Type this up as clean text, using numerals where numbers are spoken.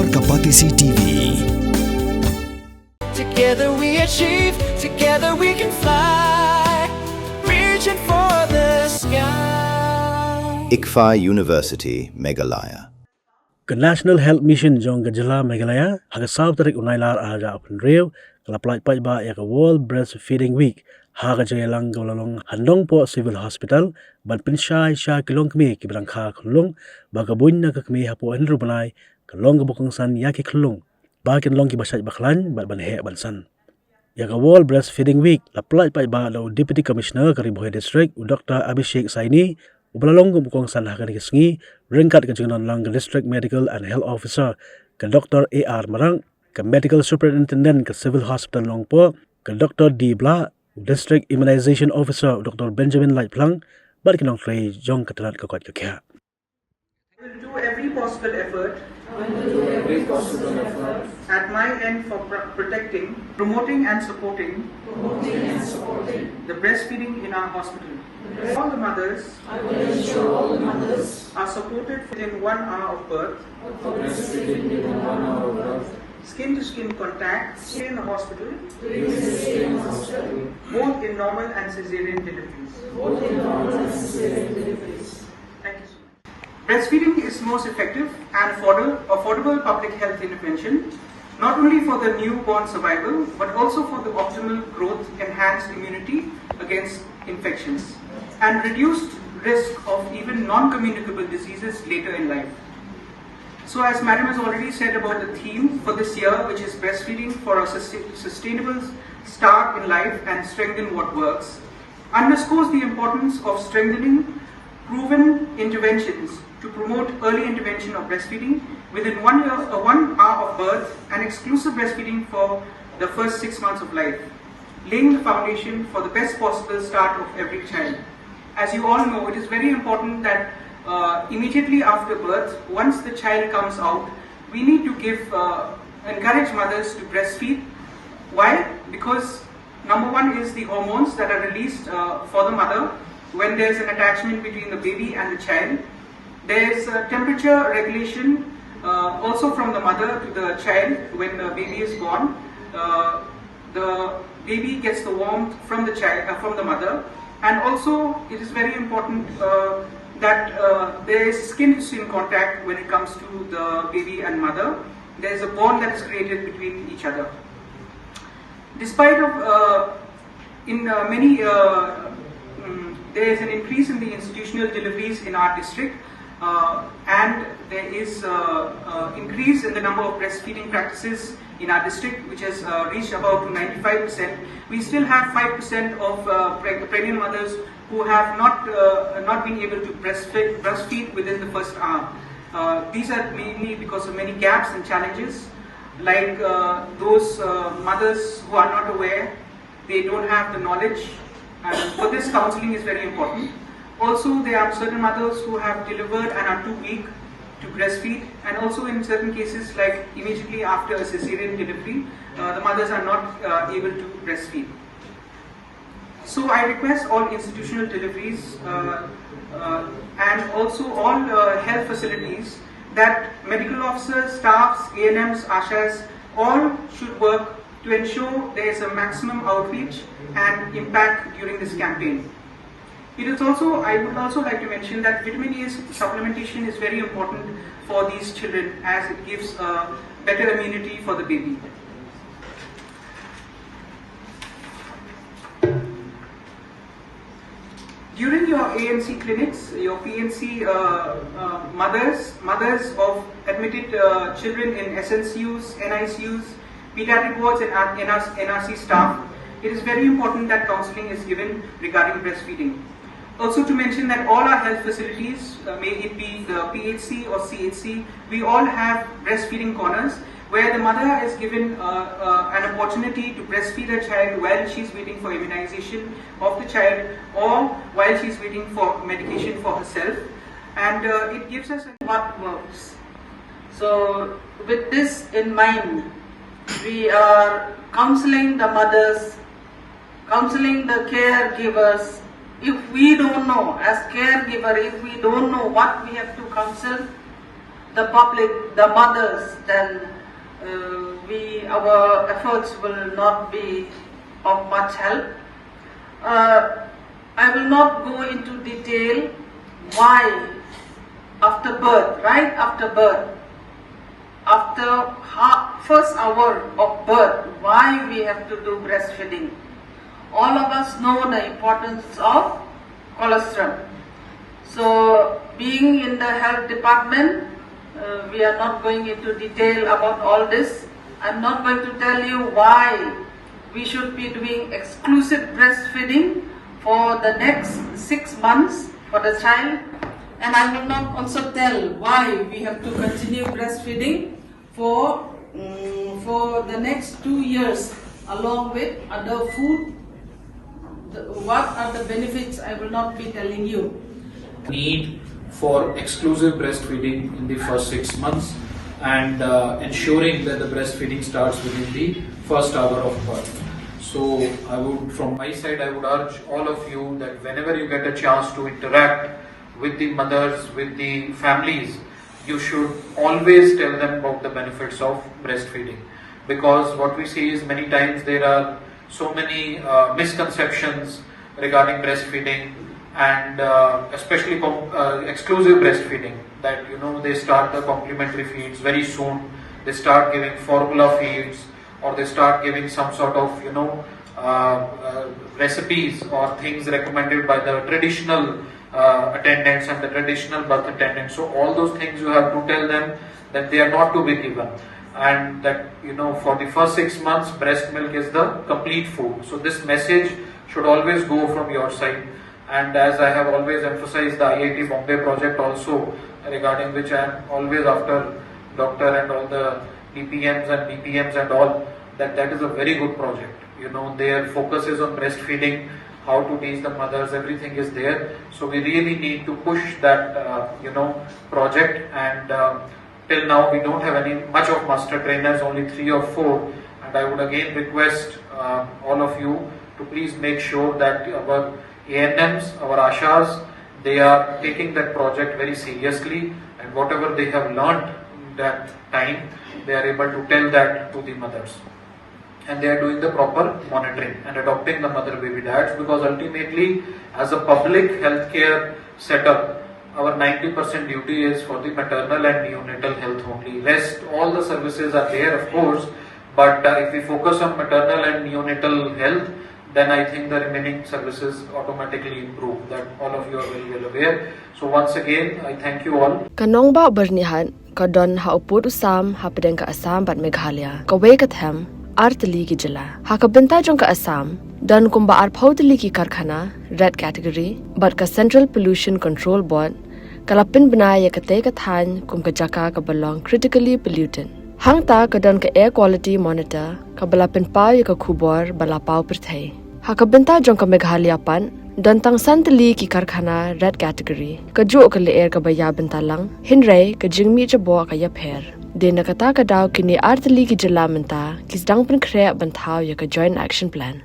और Kapatisi TV. Together we achieve, together we can fly, reaching for the sky. Kmie University, Meghalaya. Ke National Health Mission jong ke Jela Meghalaya haga South tarik unailar aja open real kala plai pai ba ya ke World Breastfeeding Week haga jelang golalong handong po Civil Hospital ban pinshai sha kilong Kmie ki bilang kha Khunlung ba ke Buiñ na ke Kmie Hapoh Henry Bnai ke long ke bokong san ya ki Khunlung ba ken long ki basai ba Khlaiñ ba ban he ban san ya ke World Breastfeeding Week la plai pai ba lo Deputy Commissioner ke Riboh District Dr. Abhishek Saini ubalalong ke bokong san haga ni sengi ringkat ke jengan lang ke District Medical and Health Officer ke Dr. A.R. Marang ke Medical Superintendent ke Civil Hospital Longpo ke Dr. D. Bla District Immunization Officer Dr. Benjamin Light Plang bar ke nong trei jong ke telat ke kuat ke kya. I will do every possible effort at my end for protecting, promoting and supporting the breastfeeding in our hospital. All the mothers are supported within 1 hour of birth, skin to skin contact, stay in the hospital, both in normal and cesarean deliveries. Thank you so much. Breastfeeding is most effective and affordable public health intervention, not only for the newborn survival, but also for the optimal growth, enhanced immunity against infections, and reduced risk of even non-communicable diseases later in life. So as Madam has already said about the theme for this year, which is breastfeeding for a sustainable start in life and strengthen what works, underscores the importance of strengthening proven interventions to promote early intervention of breastfeeding within 1 hour of birth and exclusive breastfeeding for the first 6 months of life, laying the foundation for the best possible start of every child. As you all know, it is very important that immediately after birth, once the child comes out, we need to encourage mothers to breastfeed. Why? Because number one is the hormones that are released for the mother when there is an attachment between the baby and the child. There is temperature regulation also from the mother to the child when the baby is born. The baby gets the warmth from the child, from the mother, and also it is very important that there is skin-to-skin contact when it comes to the baby and mother. There is a bond that is created between each other. Despite of there is an increase in the institutional deliveries in our district, and there is increase in the number of breastfeeding practices in our district, which has reached about 95%. We still have 5% of pregnant mothers who have not been able to breastfeed within the first hour. These are mainly because of many gaps and challenges, like those mothers who are not aware, they don't have the knowledge, and for this counseling is very important. Also, there are certain mothers who have delivered and are too weak to breastfeed, and also in certain cases, like immediately after a cesarean delivery, the mothers are not able to breastfeed. So I request all institutional deliveries and also all health facilities that medical officers, staffs, ANMs, ASHAs, all should work to ensure there is a maximum outreach and impact during this campaign. I would also like to mention that vitamin A supplementation is very important for these children, as it gives better immunity for the baby. During your ANC clinics, your PNC mothers of admitted children in SNCUs, NICUs, pediatric wards and NRC staff, it is very important that counseling is given regarding breastfeeding. Also to mention that all our health facilities, may it be the PHC or CHC, we all have breastfeeding corners where the mother is given an opportunity to breastfeed her child while she's waiting for immunization of the child or while she's waiting for medication for herself, and it gives us what works. So with this in mind, we are counseling the mothers, counseling the caregivers. If we don't know, as caregiver, if we don't know what we have to counsel, the public, the mothers, then our efforts will not be of much help. I will not go into detail why after birth, right after birth, after first hour of birth, why we have to do breastfeeding. All of us know the importance of colostrum. So being in the health department, we are not going into detail about all this. I'm not going to tell you why we should be doing exclusive breastfeeding for the next 6 months for the child. And I will not also tell why we have to continue breastfeeding for the next 2 years along with other food. What are the benefits I will not be telling you. Need for exclusive breastfeeding in the first 6 months and ensuring that the breastfeeding starts within the first hour of birth. So from my side, I would urge all of you that whenever you get a chance to interact with the mothers, with the families, you should always tell them about the benefits of breastfeeding. Because what we see is many times there are so many misconceptions regarding breastfeeding and especially exclusive breastfeeding, that they start the complementary feeds very soon, they start giving formula feeds, or they start giving some sort of recipes or things recommended by the traditional attendants and the traditional birth attendants. So all those things you have to tell them that they are not to be given, and that for the first 6 months breast milk is the complete food. So this message should always go from your side. And as I have always emphasized, the IIT Bombay project also, regarding which I am always after doctor and all the DPMs and BPMs and all, that is a very good project. Their focus is on breastfeeding, how to teach the mothers, everything is there. So we really need to push that project, and till now we don't have much of master trainers, only 3 or 4, and I would again request all of you to please make sure that our ANMs, our Ashas, they are taking that project very seriously, and whatever they have learned that time, they are able to tell that to the mothers. And they are doing the proper monitoring and adopting the mother-baby diets, because ultimately, as a public healthcare setup, our 90% duty is for the maternal and neonatal health only. Rest, all the services are there, of course, but if we focus on maternal and neonatal health, then I think the remaining services automatically improve. That all of you are very well aware. So once again, I thank you all. Kanong ba Byrnihat ka don hauput usam hapedeng ka Assam bat Meghalaya ka wei ka them artali ki jala ha ka benta jong ka Assam don kumba ar phautali ki karkhana red category but ka Central Pollution Control Board kalapin Bnai ya ka te ka than kum ka jaka ka belong critically polluted hang ta ka don ka air quality monitor ka balapin pau ya ka khubor bala pau prthai ha ka benta jong ka Meghalaya pan don tang santali ki karkhana red category ka jo ka le air ka baya benta lang hinrai ka jingmi jabo ka ya pher Dena kata ka daw kini artali ki jala menta kis dang pen krea banthaw ya ka joint action plan.